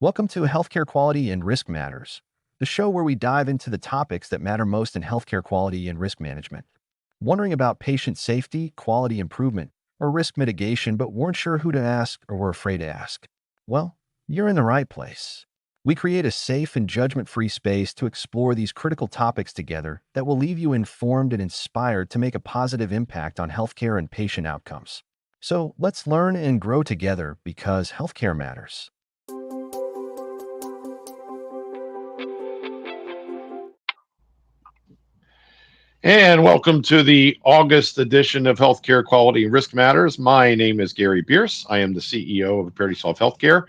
Welcome to Healthcare Quality and Risk Matters, the show where we dive into the topics that matter most in healthcare quality and risk management. Wondering about patient safety, quality improvement, or risk mitigation, but weren't sure who to ask or were afraid to ask? Well, you're in the right place. We create a safe and judgment-free space to explore these critical topics together that will leave you informed and inspired to make a positive impact on healthcare and patient outcomes. So let's learn and grow together because healthcare matters. And welcome to the August edition of Healthcare Quality and Risk Matters. My name is Gary Bierc. I am the CEO of Aperitisoft Healthcare,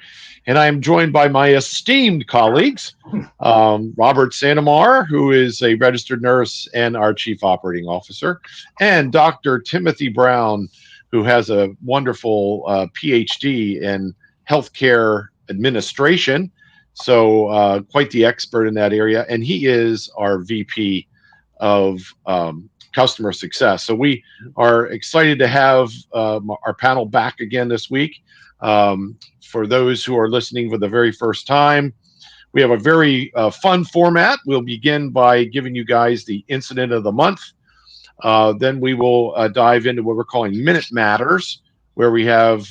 and I am joined by my esteemed colleagues, Robert Santamoor, who is a registered nurse and our Chief Operating Officer, and Dr. Timothy Brown, who has a wonderful PhD in healthcare administration, so quite the expert in that area, and he is our VP of customer success. So we are excited to have our panel back again this week. For those who are listening for the very first time, we have a very fun format. We'll begin by giving you guys the incident of the month. Then we will dive into what we're calling Minute Matters, where we have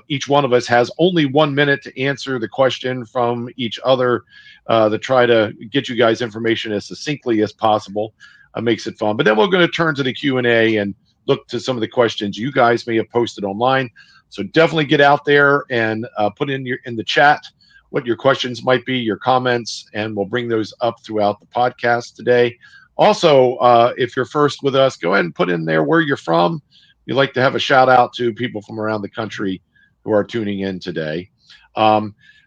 each one of us has only 1 minute to answer the question from each other to try to get you guys information as succinctly as possible. Makes it fun. But then we're going to turn to the Q&A and look to some of the questions you guys may have posted online. So definitely get out there and put in the chat what your questions might be, your comments, and we'll bring those up throughout the podcast today. Also, if you're first with us, go ahead and put in there where you're from. We'd like to have a shout out to people from around the country who are tuning in today.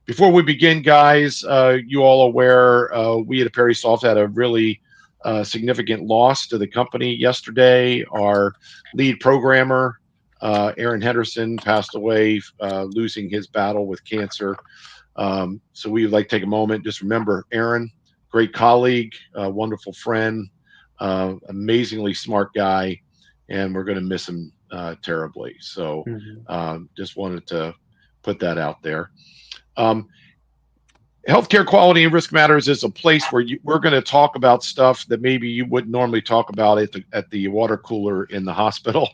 Before we begin, guys, you all aware we at Aperitisoft had a really significant loss to the company yesterday. Our lead programmer, Aaron Henderson, passed away, losing his battle with cancer. So we would like to take a moment. Just remember Aaron, great colleague, wonderful friend, amazingly smart guy, and we're going to miss him terribly. So just wanted to put that out there. Healthcare Quality and Risk Matters is a place where we're going to talk about stuff that maybe you wouldn't normally talk about at the water cooler in the hospital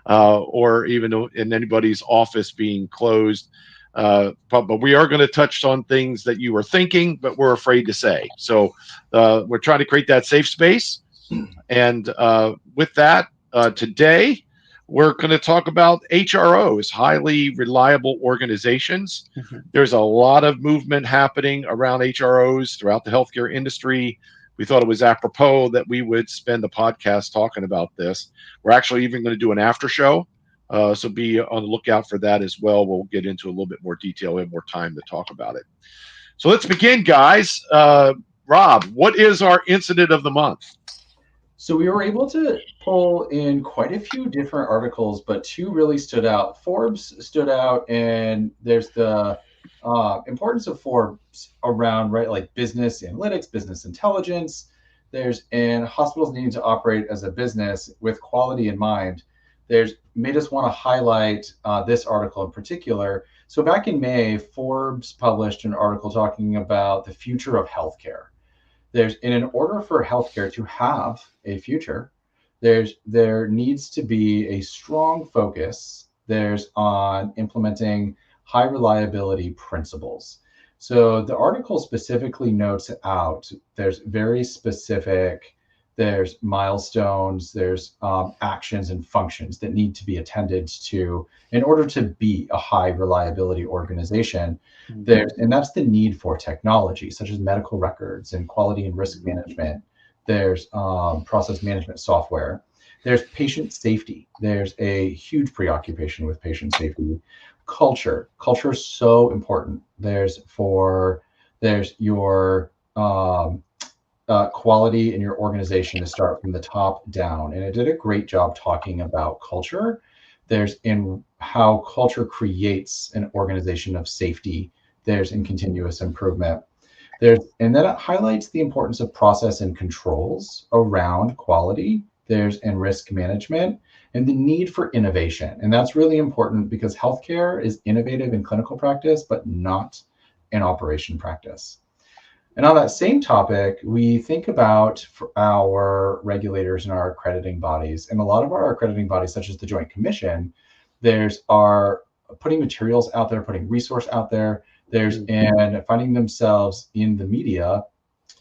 or even in anybody's office being closed. But we are going to touch on things that you were thinking, but we're afraid to say. So we're trying to create that safe space. And with that, today, we're going to talk about HROs, highly reliable organizations. There's a lot of movement happening around HROs throughout the healthcare industry. We thought it was apropos that we would spend a podcast talking about this. We're actually even going to do an after show, so be on the lookout for that as well. We'll get into a little bit more detail and more time to talk about it. So let's begin, guys. Rob, what is our incident of the month? So we were able to pull in quite a few different articles, but two really stood out. Forbes stood out, and there's the importance of Forbes around, right, like business analytics, business intelligence. And hospitals needing to operate as a business with quality in mind. Made us want to highlight this article in particular. So back in May, Forbes published an article talking about the future of healthcare. In order for healthcare to have a future, there needs to be a strong focus on implementing high reliability principles. So the article specifically notes out there's very specific, there's milestones, there's actions and functions that need to be attended to in order to be a high reliability organization. And that's the need for technology, such as medical records and quality and risk management. There's process management software. There's patient safety. There's a huge preoccupation with patient safety. Culture is so important. There's your quality in your organization to start from the top down. And it did a great job talking about culture. There's in how culture creates an organization of safety. There's in continuous improvement. And then it highlights the importance of process and controls around quality. There's in risk management and the need for innovation. And that's really important because healthcare is innovative in clinical practice, but not and operation practice. And on that same topic, we think about our regulators and our accrediting bodies. And a lot of our accrediting bodies, such as the Joint Commission, are putting materials out there, putting resource out there. And finding themselves in the media,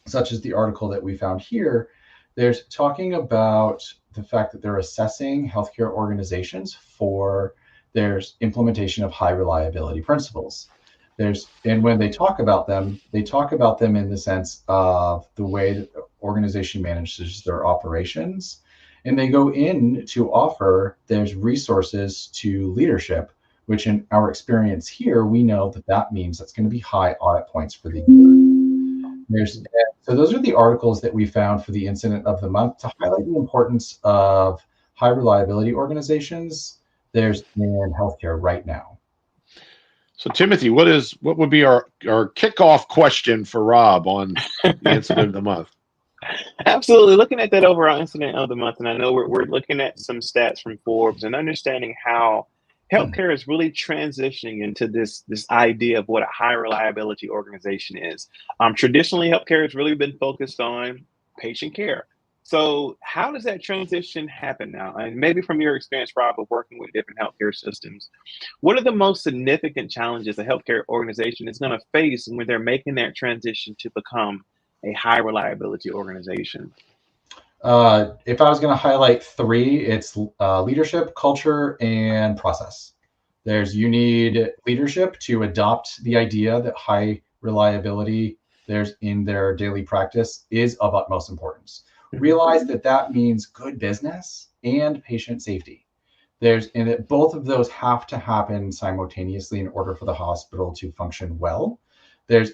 such as the article that we found here. There's talking about the fact that they're assessing healthcare organizations for their implementation of high reliability principles. And when they talk about them in the sense of the way that the organization manages their operations. And they go in to offer there's resources to leadership, which in our experience here, we know that means that's going to be high audit points for the year. So those are the articles that we found for the incident of the month to highlight the importance of high reliability organizations in healthcare right now. So Timothy, what would be our kickoff question for Rob on the incident of the month? Absolutely. Looking at that overall incident of the month, and I know we're looking at some stats from Forbes and understanding how healthcare is really transitioning into this idea of what a high reliability organization is. Traditionally, healthcare has really been focused on patient care. So how does that transition happen now? And maybe from your experience, Rob, of working with different healthcare systems, what are the most significant challenges a healthcare organization is going to face when they're making that transition to become a high reliability organization? If I was going to highlight three, it's leadership, culture, and process. You need leadership to adopt the idea that high reliability in their daily practice is of utmost importance. Realize that means good business and patient safety. And that both of those have to happen simultaneously in order for the hospital to function well.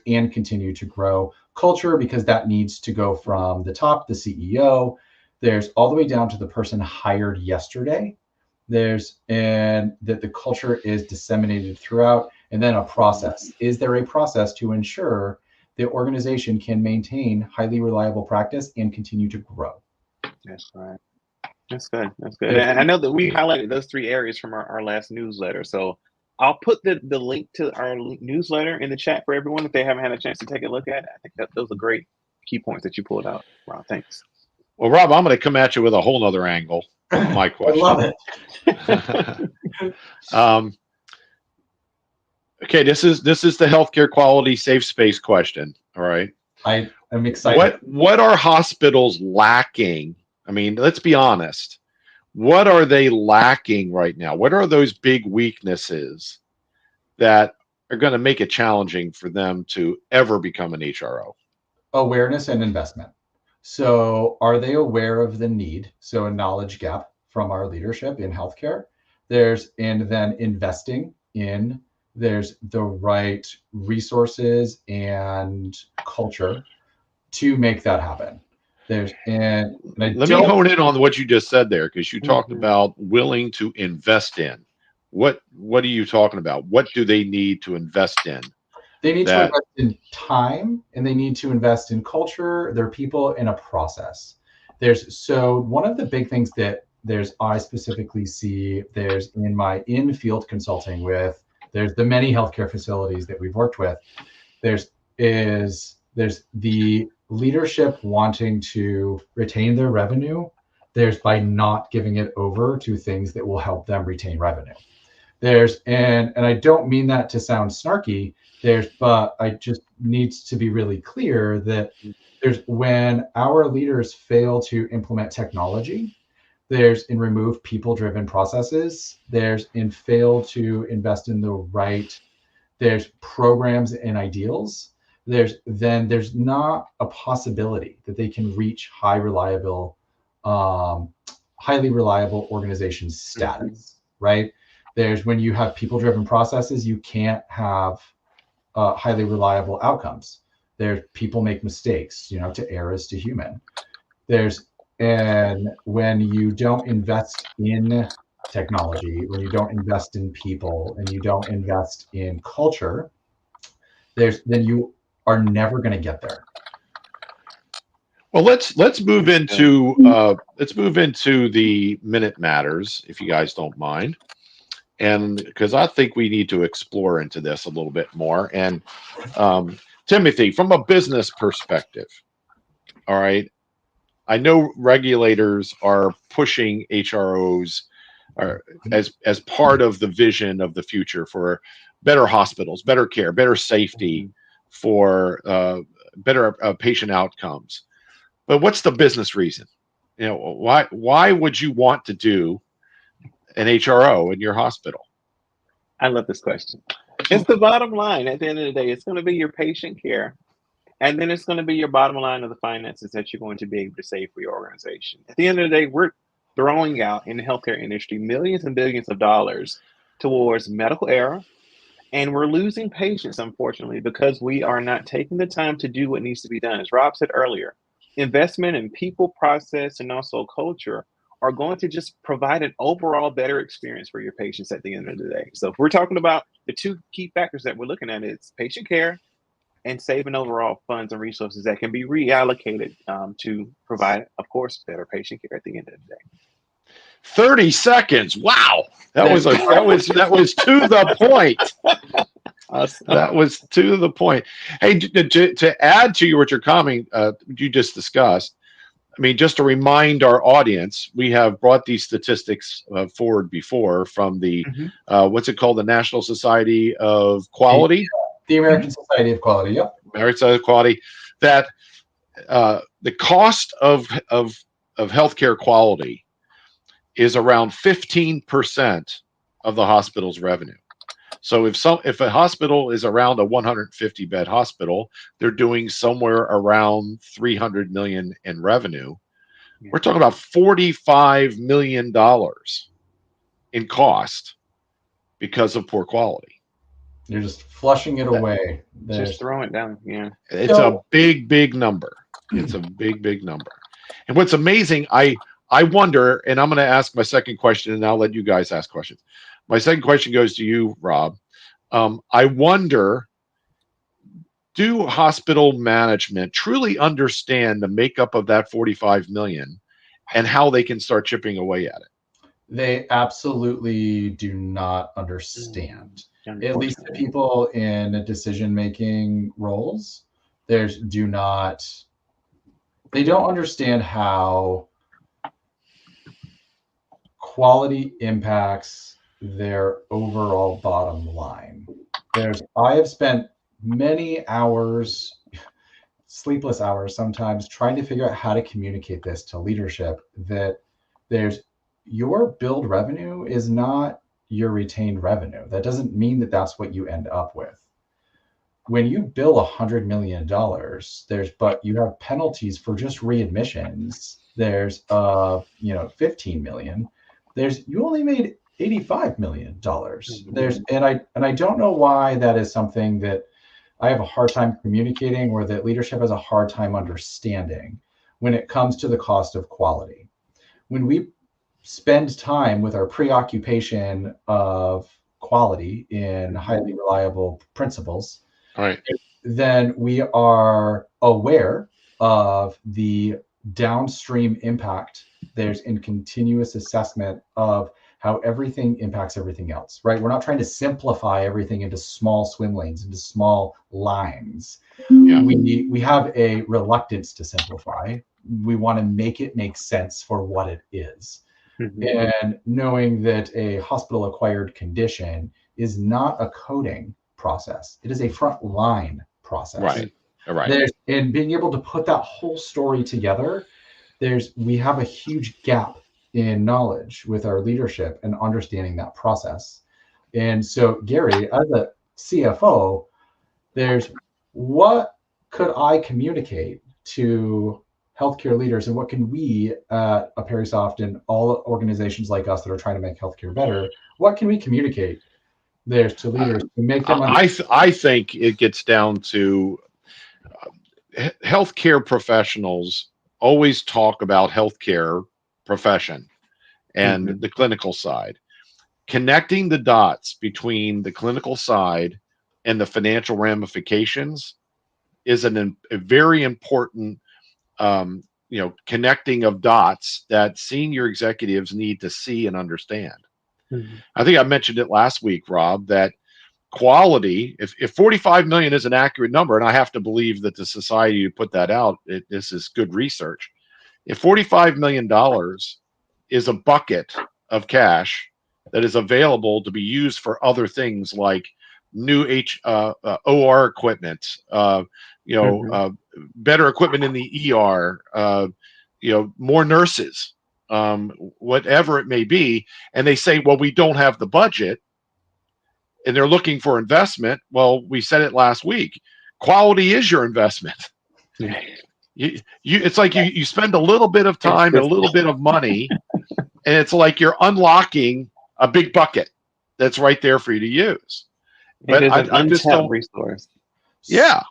And continue to grow. Culture, because that needs to go from the top, the CEO, all the way down to the person hired yesterday. And that the culture is disseminated throughout. And then a process. Is there a process to ensure the organization can maintain highly reliable practice and continue to grow? That's right. That's good. That's good. And I know that we highlighted those three areas from our last newsletter. So I'll put the link to our newsletter in the chat for everyone if they haven't had a chance to take a look at it. I think those are great key points that you pulled out, Rob. Thanks. Well, Rob, I'm going to come at you with a whole nother angle. My question. I love it. Okay, this is the healthcare quality safe space question. All right. I'm excited. What are hospitals lacking? I mean, let's be honest. What are they lacking right now? What are those big weaknesses that are going to make it challenging for them to ever become an HRO? Awareness and investment. So are they aware of the need? So a knowledge gap from our leadership in healthcare. And then investing in the right resources and culture to make that happen. Let me hone in on what you just said there, because you talked about willing to invest in. What are you talking about? What do they need to invest in? They need to invest in time, and they need to invest in culture, their people, and a process. So one of the big things that I specifically see in my in-field consulting with the many healthcare facilities that we've worked with. There's the leadership wanting to retain their revenue. By not giving it over to things that will help them retain revenue. And I don't mean that to sound snarky. But I just needs to be really clear that when our leaders fail to implement technology, and remove people-driven processes, and fail to invest in the right, programs and ideals, there's not a possibility that they can reach highly reliable organization status, right? When you have people-driven processes, you can't have highly reliable outcomes. People make mistakes, to err is to human. And when you don't invest in technology, when you don't invest in people, and you don't invest in culture, then you are never going to get there. Well, let's move into the minute matters, if you guys don't mind. and because I think we need to explore into this a little bit more. And Timothy, from a business perspective, all right, I know regulators are pushing HROs as part of the vision of the future for better hospitals, better care, better safety, for better patient outcomes. But what's the business reason? You know, why would you want to do an HRO in your hospital? I love this question. It's the bottom line. At the end of the day, it's going to be your patient care. And then it's going to be your bottom line of the finances that you're going to be able to save for your organization. At the end of the day, we're throwing out in the healthcare industry millions and billions of dollars towards medical error. And we're losing patients, unfortunately, because we are not taking the time to do what needs to be done. As Rob said earlier, investment in people, process, and also culture are going to just provide an overall better experience for your patients at the end of the day. So if we're talking about the two key factors that we're looking at, it's patient care and saving overall funds and resources that can be reallocated to provide, of course, better patient care at the end of the day. 30 seconds. Wow. That was to the point. Awesome. That was to the point. Hey, to add to what you're coming, you just discussed. I mean, just to remind our audience, we have brought these statistics forward before from the what's it called, the National Society of Quality, the American Society of Quality. Yep, American Society of Quality. That the cost of healthcare quality is around 15% of the hospital's revenue. So if a hospital is around a 150 bed hospital, they're doing somewhere around 300 million in revenue. Yeah. We're talking about $45 million in cost because of poor quality. You're just flushing it away. Just throwing it down. Yeah. It's a big number. It's a big number. And what's amazing, I wonder, and I'm going to ask my second question, and I'll let you guys ask questions. My second question goes to you, Rob. I wonder, do hospital management truly understand the makeup of that 45 million and how they can start chipping away at it? They absolutely do not understand. At least the people in decision-making roles, they don't understand how quality impacts their overall bottom line. I have spent many hours, sleepless hours sometimes, trying to figure out how to communicate this to leadership, that your billed revenue is not your retained revenue. That doesn't mean that that's what you end up with. When you bill $100 million, but you have penalties for just readmissions, there's 15 million. You only made $85 million. And I don't know why that is something that I have a hard time communicating, or that leadership has a hard time understanding when it comes to the cost of quality. When we spend time with our preoccupation of quality in highly reliable principles, right, then we are aware of the downstream impact there's in continuous assessment of how everything impacts everything else, right? We're not trying to simplify everything into small swim lanes, into small lines. Yeah. We have a reluctance to simplify. We want to make it make sense for what it is. Mm-hmm. And knowing that a hospital-acquired condition is not a coding process. It is a frontline process. Right. Right. And being able to put that whole story together, we have a huge gap in knowledge with our leadership and understanding that process. And so, Gary, as a CFO, what could I communicate to healthcare leaders, and what can we at Aperitisoft and all organizations like us that are trying to make healthcare better, what can we communicate there to leaders to make them understand? I think it gets down to healthcare professionals always talk about healthcare profession and the clinical side. Connecting the dots between the clinical side and the financial ramifications is a very important connecting of dots that senior executives need to see and understand. I think I mentioned it last week, Rob, that quality, if 45 million is an accurate number, and I have to believe that the society who put that out, this is good research. If $45 million is a bucket of cash that is available to be used for other things like new OR equipment, better equipment in the ER, more nurses, whatever it may be, and they say, well, we don't have the budget, and they're looking for investment. Well, we said it last week. Quality is your investment. It's like you spend a little bit of time and a little bit of money, and it's like you're unlocking a big bucket that's right there for you to use. But I just don't resource. Yeah.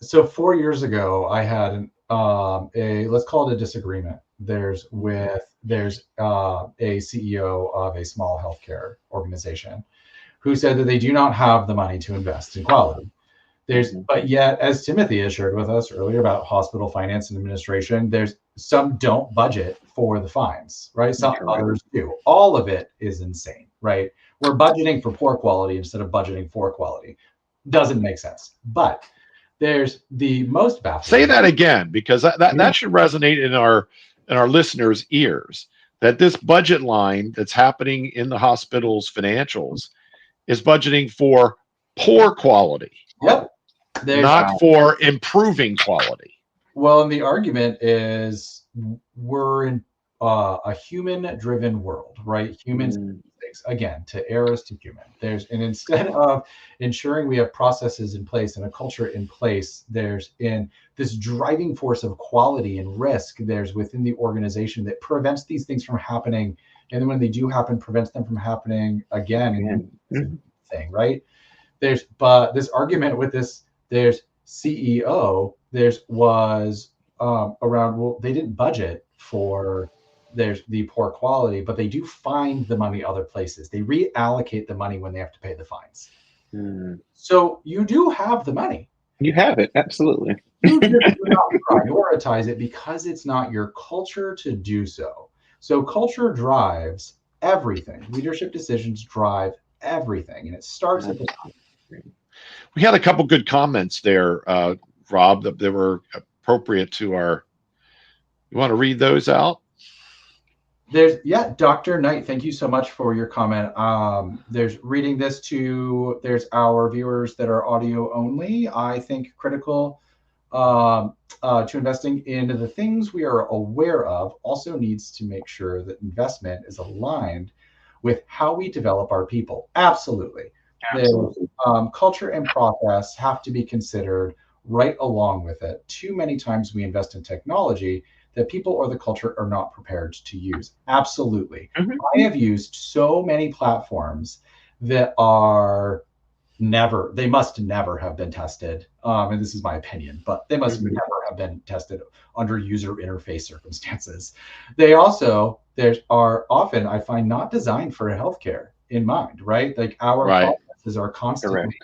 So 4 years ago, I had let's call it a disagreement. There's a CEO of a small healthcare organization who said that they do not have the money to invest in quality. But yet, as Timothy has shared with us earlier about hospital finance and administration, there's some don't budget for the fines, right? Some others do. All of it is insane, right? We're budgeting for poor quality instead of budgeting for quality. Doesn't make sense. But there's the most baffling. Say that again, because that should resonate in our listeners' ears. That this budget line that's happening in the hospital's financials is budgeting for poor quality. Yep. Not for improving quality. Well, and the argument is we're in a human-driven world, right? Humans, again, to err is to human. And instead of ensuring we have processes in place and a culture in place, there's in this driving force of quality and risk, there's within the organization that prevents these things from happening. And then when they do happen, prevents them from happening again. Thing, right? But this argument with this, there's CEO, was around, well, they didn't budget for the poor quality, but they do find the money other places. They reallocate the money when they have to pay the fines. So you do have the money. You have it, absolutely. You do not prioritize it because it's not your culture to do so. So culture drives everything. Leadership decisions drive everything, and it starts at the top. We had a couple good comments there, Rob, that were appropriate to our. You want to read those out? Dr. Knight, thank you so much for your comment. There's our viewers that are audio only. I think critical to investing into the things we are aware of also needs to make sure that investment is aligned with how we develop our people. Absolutely. Culture and process have to be considered right along with it. Too many times we invest in technology that people or the culture are not prepared to use. Absolutely. I have used so many platforms that they must never have been tested. And this is my opinion, but they must never have been tested under user interface circumstances. They also, are often, I find, not designed for healthcare in mind, right? Like our processes are constantly,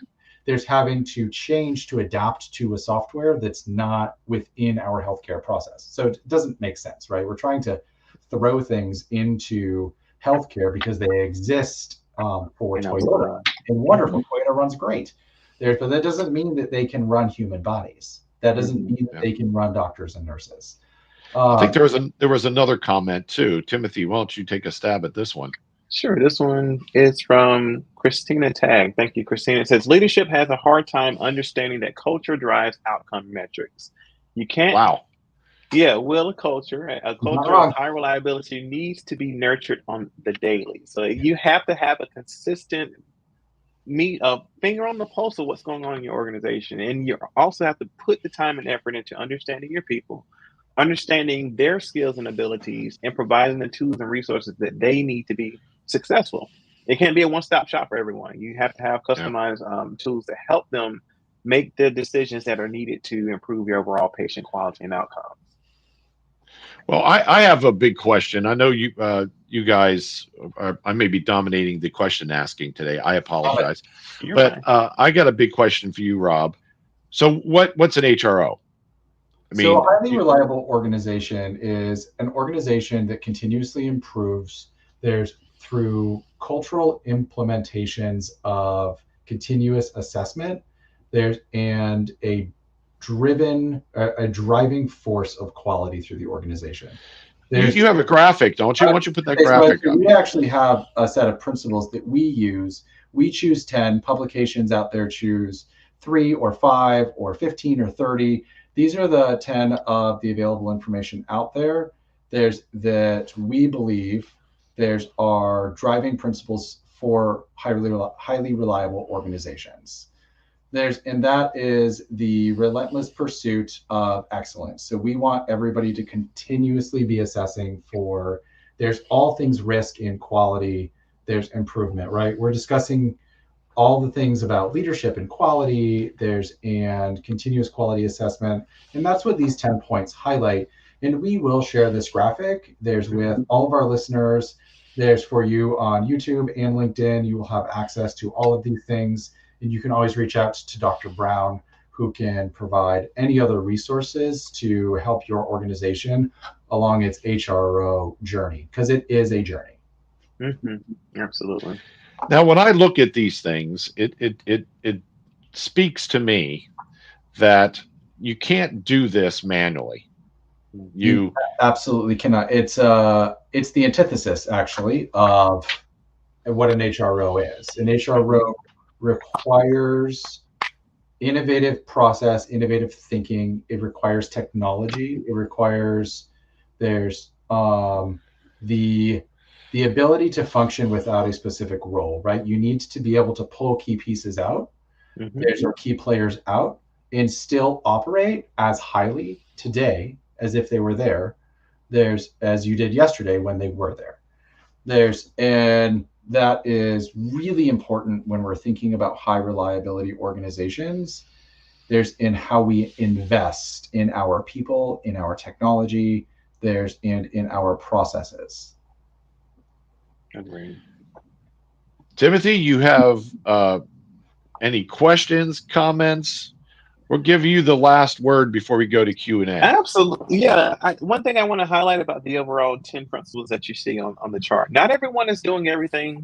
there's having to change to adapt to a software that's not within our healthcare process. So it doesn't make sense, right? We're trying to throw things into healthcare because they exist for Toyota. And wonderful, Toyota runs great. But that doesn't mean that they can run human bodies. That doesn't mean that they can run doctors and nurses. I think there was another comment too. Timothy, why don't you take a stab at this one? Sure. This one is from Christina Tag. Thank you, Christina. It says, leadership has a hard time understanding that culture drives outcome metrics. You can't. Wow. Yeah, a culture of high reliability needs to be nurtured on the daily. So you have to have a consistent finger on the pulse of what's going on in your organization. And you also have to put the time and effort into understanding your people, understanding their skills and abilities, and providing the tools and resources that they need to be successful. It can't be a one-stop shop for everyone. You have to have customized tools to help them make the decisions that are needed to improve your overall patient quality and outcomes. Well, I have a big question. I know you guys I may be dominating the question asking today. I apologize. But I got a big question for you, Rob. So what's an HRO? So a highly reliable organization is an organization that continuously improves through cultural implementations of continuous assessment. There's and a driving force of quality through the organization. You have a graphic, don't you? Why don't you put that graphic up? We actually have a set of principles that we use. We choose 10. Publications out there choose 3 or 5 or 15 or 30. These are the 10 of the available information out there. There's that we believe there's our driving principles for highly reliable organizations. And that is the relentless pursuit of excellence. So we want everybody to continuously be assessing for, there's all things risk in quality, there's improvement, right? We're discussing all the things about leadership and quality, and continuous quality assessment. And that's what these 10 points highlight. And we will share this graphic. There's with all of our listeners. There's for you on YouTube and LinkedIn. You will have access to all of these things. And you can always reach out to Dr. Brown, who can provide any other resources to help your organization along its HRO journey, because it is a journey. Absolutely. Now, when I look at these things, it speaks to me that you can't do this manually. You absolutely cannot. It's the antithesis, actually, of what an HRO is. An HRO requires innovative process, innovative thinking. It requires technology. It requires there's the ability to function without a specific role, right? You need to be able to pull key pieces out, there's our key players out, and still operate as highly today as if they were there. There's, as you did yesterday when they were there. And that is really important when we're thinking about high reliability organizations. There's in how we invest in our people, in our technology, and in our processes. Agreed. Timothy, you have any questions, comments? We'll give you the last word before we go to Q&A. Absolutely. Yeah. One thing I want to highlight about the overall 10 principles that you see on the chart. Not everyone is doing everything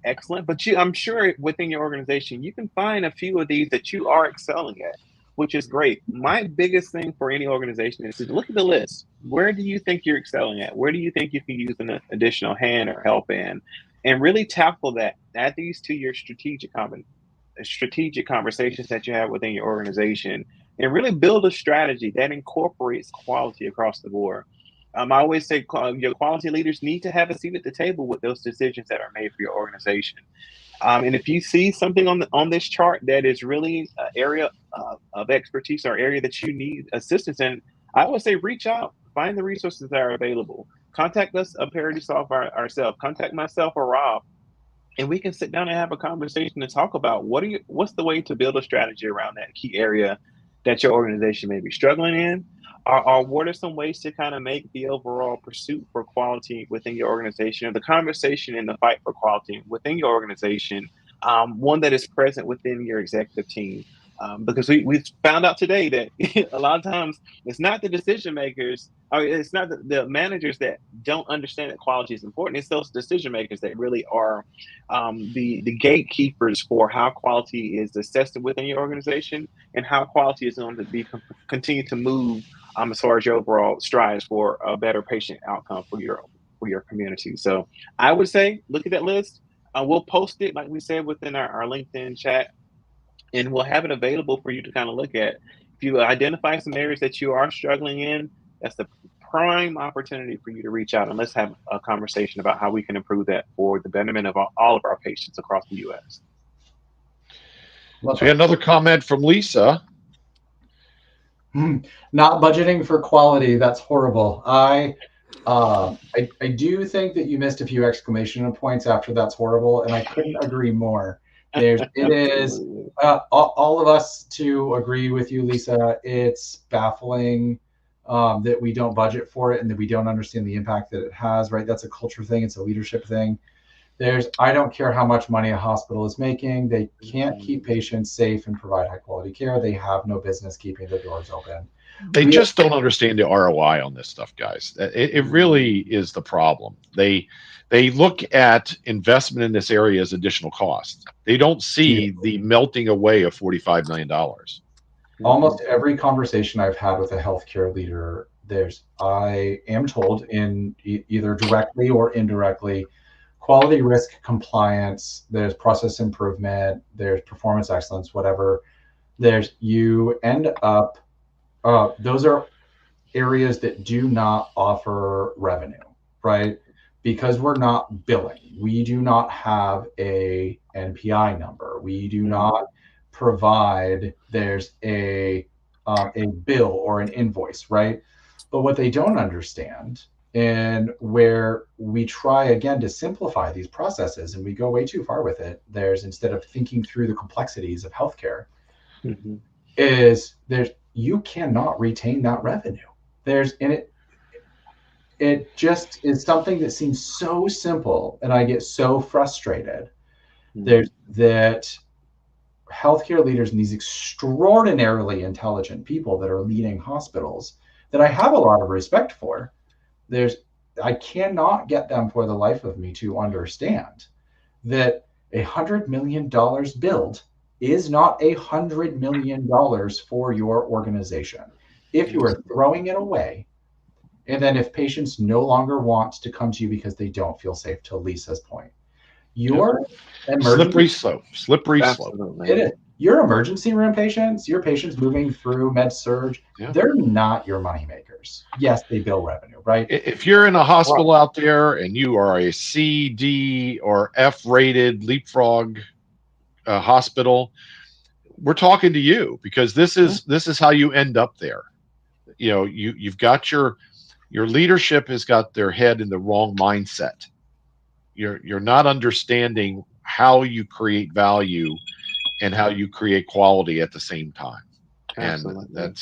excellent, but I'm sure within your organization, you can find a few of these that you are excelling at, which is great. My biggest thing for any organization is to look at the list. Where do you think you're excelling at? Where do you think you can use an additional hand or help in? And really tackle that. Add these to your strategic conversations that you have within your organization, and really build a strategy that incorporates quality across the board. I always say your quality leaders need to have a seat at the table with those decisions that are made for your organization. And if you see something on this chart that is really an area of expertise or area that you need assistance in, I would say reach out, find the resources that are available. Contact us, Aperitisoft ourselves. Contact myself or Rob, and we can sit down and have a conversation and talk about what's the way to build a strategy around that key area that your organization may be struggling in, or what are some ways to kind of make the overall pursuit for quality within your organization, or the conversation and the fight for quality within your organization, one that is present within your executive team. Because we found out today that a lot of times it's not the decision makers, or it's not the managers that don't understand that quality is important. It's those decision makers that really are the gatekeepers for how quality is assessed within your organization and how quality is going to continue to move as far as your overall strides for a better patient outcome for your community. So I would say look at that list. We'll post it, like we said, within our LinkedIn chat, and we'll have it available for you to kind of look at. If you identify some areas that you are struggling in, that's the prime opportunity for you to reach out and let's have a conversation about how we can improve that for the betterment of all of our patients across the U.S. So we had another comment from Lisa. Not budgeting for quality, that's horrible. I do think that you missed a few exclamation points after that's horrible, and I couldn't agree more. It is all of us to agree with you, Lisa. It's baffling that we don't budget for it and that we don't understand the impact that it has, right? That's a culture thing. It's a leadership thing. I don't care how much money a hospital is making. They can't keep patients safe and provide high quality care. They have no business keeping the doors open. They just don't understand the ROI on this stuff, guys. It really is the problem. They look at investment in this area as additional cost. They don't see the melting away of $45 million. Almost every conversation I've had with a healthcare leader, I am told in either directly or indirectly, quality, risk, compliance, there's process improvement, there's performance excellence, whatever. You end up, those are areas that do not offer revenue, right? Because we're not billing. We do not have a NPI number. We do not provide, there's a bill or an invoice, right? But what they don't understand, and where we try again to simplify these processes and we go way too far with it, instead of thinking through the complexities of healthcare, you cannot retain that revenue. It just is something that seems so simple, and I get so frustrated. That healthcare leaders and these extraordinarily intelligent people that are leading hospitals that I have a lot of respect for, I cannot get them for the life of me to understand that $100 million build is not $100 million for your organization. If you are throwing it away, and then if patients no longer want to come to you because they don't feel safe, to Lisa's point, your slippery slope. It is. Your emergency room patients, your patients moving through med surge, they're not your money makers. Yes, they bill revenue, right? If you're in a hospital out there and you are a C, D, or F rated leapfrog hospital, we're talking to you, because this is how you end up there. You've got your leadership has got their head in the wrong mindset. You're not understanding how you create value and how you create quality at the same time. Absolutely. And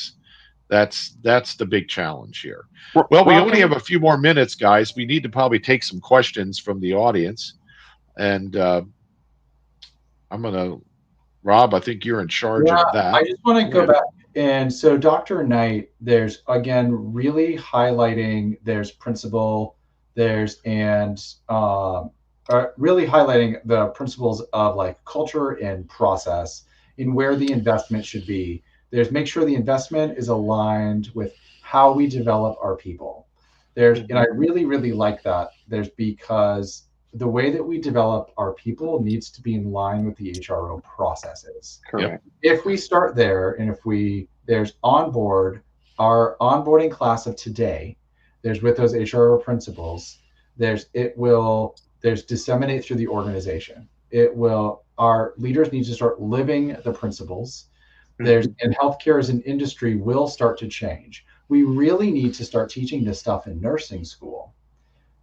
that's the big challenge here. Well, we only have a few more minutes, guys. We need to probably take some questions from the audience. And Rob, I think you're in charge of that. I just want to go back. And so Dr. Knight, there's again really highlighting principle, really highlighting the principles of like culture and process in where the investment should be. Make sure the investment is aligned with how we develop our people. And I really, really like that. Because the way that we develop our people needs to be in line with the HRO processes. Correct. If we start there, and there's our onboarding class of today, with those HRO principles, there's disseminate through the organization. Our leaders need to start living the principles. And healthcare as an industry will start to change. We really need to start teaching this stuff in nursing school.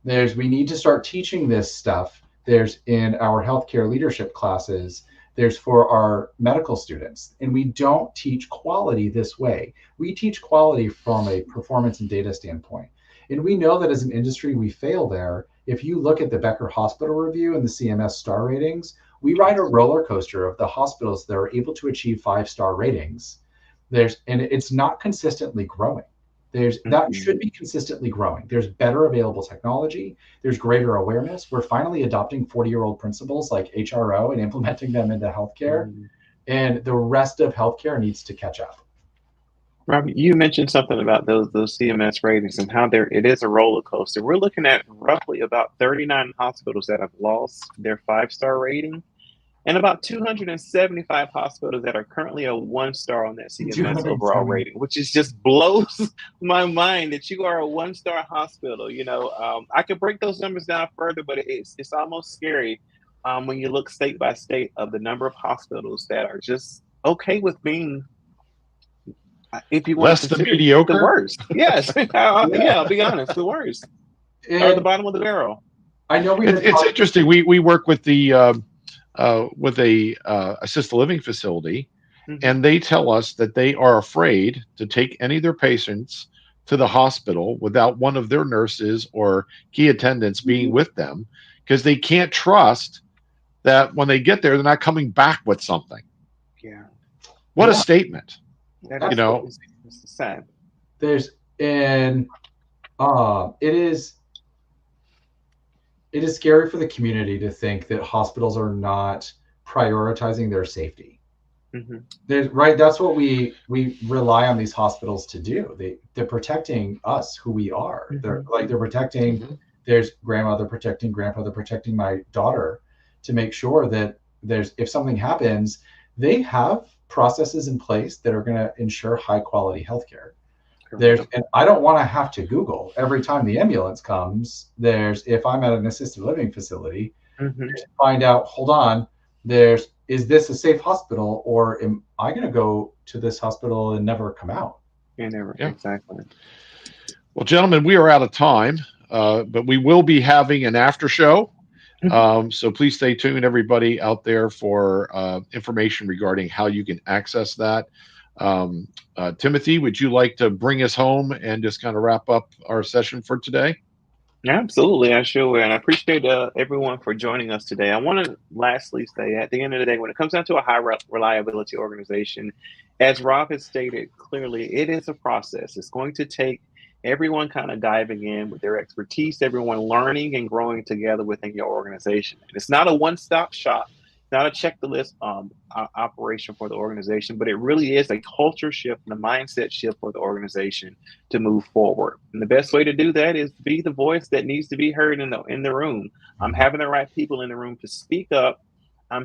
We need to start teaching this stuff. In our healthcare leadership classes, for our medical students. And we don't teach quality this way. We teach quality from a performance and data standpoint. And we know that as an industry, we fail there. If you look at the Becker Hospital Review and the CMS star ratings, we ride a roller coaster of the hospitals that are able to achieve 5-star ratings. And it's not consistently growing. That should be consistently growing. There's better available technology. There's greater awareness. We're finally adopting 40-year-old principles like HRO and implementing them into healthcare. And the rest of healthcare needs to catch up. Robbie, you mentioned something about those CMS ratings and how it is a roller coaster. We're looking at roughly about 39 hospitals that have lost their 5-star rating, and about 275 hospitals that are currently a 1-star on that CMS overall rating, which just blows my mind that you are a 1-star hospital. I could break those numbers down further, but it's almost scary when you look state by state of the number of hospitals that are just okay with being, if you want less than mediocre, the worst. Yes, I'll be honest, the worst, or the bottom of the barrel. I know it's interesting. We work with the with a assisted living facility, and they tell us that they are afraid to take any of their patients to the hospital without one of their nurses or key attendants being with them, because they can't trust that when they get there, they're not coming back with something. Yeah. What a statement. It's sad. there's and it is scary for the community to think that hospitals are not prioritizing their safety. Right, that's what we rely on these hospitals to do. They're protecting us, who we are. They're protecting. There's grandmother protecting grandfather, protecting my daughter, to make sure that if something happens, they have processes in place that are going to ensure high quality healthcare. And I don't want to have to Google every time the ambulance comes. If I'm at an assisted living facility, find out, hold on, is this a safe hospital, or am I going to go to this hospital and never come out? Exactly. Well, gentlemen, we are out of time, but we will be having an after show. So please stay tuned, everybody out there, for information regarding how you can access that. Timothy, would you like to bring us home and just kind of wrap up our session for today? Absolutely, I sure will. And I appreciate everyone for joining us today. I want to lastly say, at the end of the day, when it comes down to a high reliability organization, as Rob has stated clearly, it is a process. It's going to take everyone kind of diving in with their expertise, everyone learning and growing together within your organization. And it's not a one-stop shop, not a check the list operation for the organization, but it really is a culture shift and a mindset shift for the organization to move forward. And the best way to do that is be the voice that needs to be heard in the room. Having the right people in the room to speak up,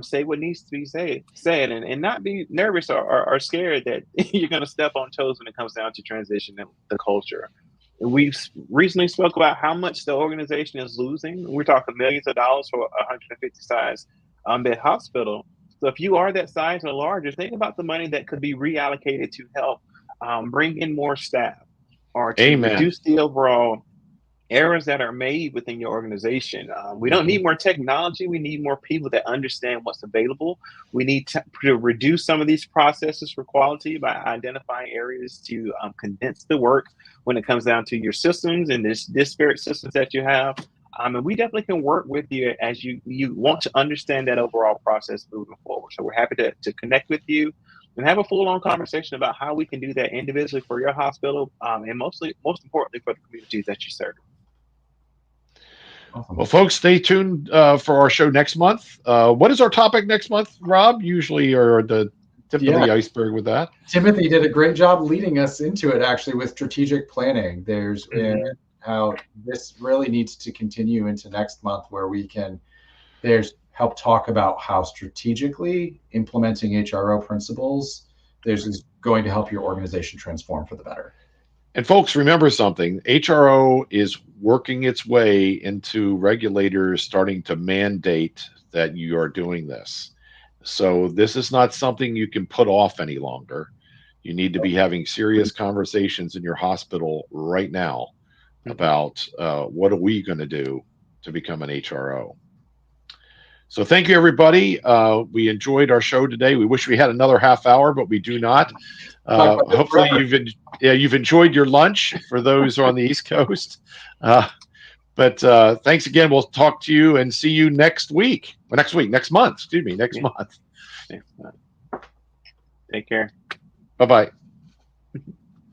say what needs to be said, and not be nervous or scared that you're going to step on toes when it comes down to transition in the culture. We've recently spoke about how much the organization is losing. We're talking millions of dollars for a 150 size bed hospital. So if you are that size or larger, think about the money that could be reallocated to help bring in more staff, or to reduce the overall errors that are made within your organization. We don't need more technology. We need more people that understand what's available. We need to reduce some of these processes for quality by identifying areas to condense the work when it comes down to your systems and this disparate systems that you have. And we definitely can work with you as you want to understand that overall process moving forward. So we're happy to connect with you and have a full-on conversation about how we can do that individually for your hospital, and most importantly for the communities that you serve. Well, folks, stay tuned for our show next month. What is our topic next month, Rob? Usually, or the tip of the iceberg with that? Timothy did a great job leading us into it, actually, with strategic planning. How this really needs to continue into next month, where we can help talk about how strategically implementing HRO principles is going to help your organization transform for the better. And folks, remember something: HRO is working its way into regulators starting to mandate that you are doing this. So this is not something you can put off any longer. You need to be having serious conversations in your hospital right now about what are we going to do to become an HRO. So thank you, everybody. We enjoyed our show today. We wish we had another half hour, but we do not. Hopefully you've enjoyed your lunch for those who are on the East Coast. But thanks again. We'll talk to you and see you next month. Next month. Take care. Bye-bye.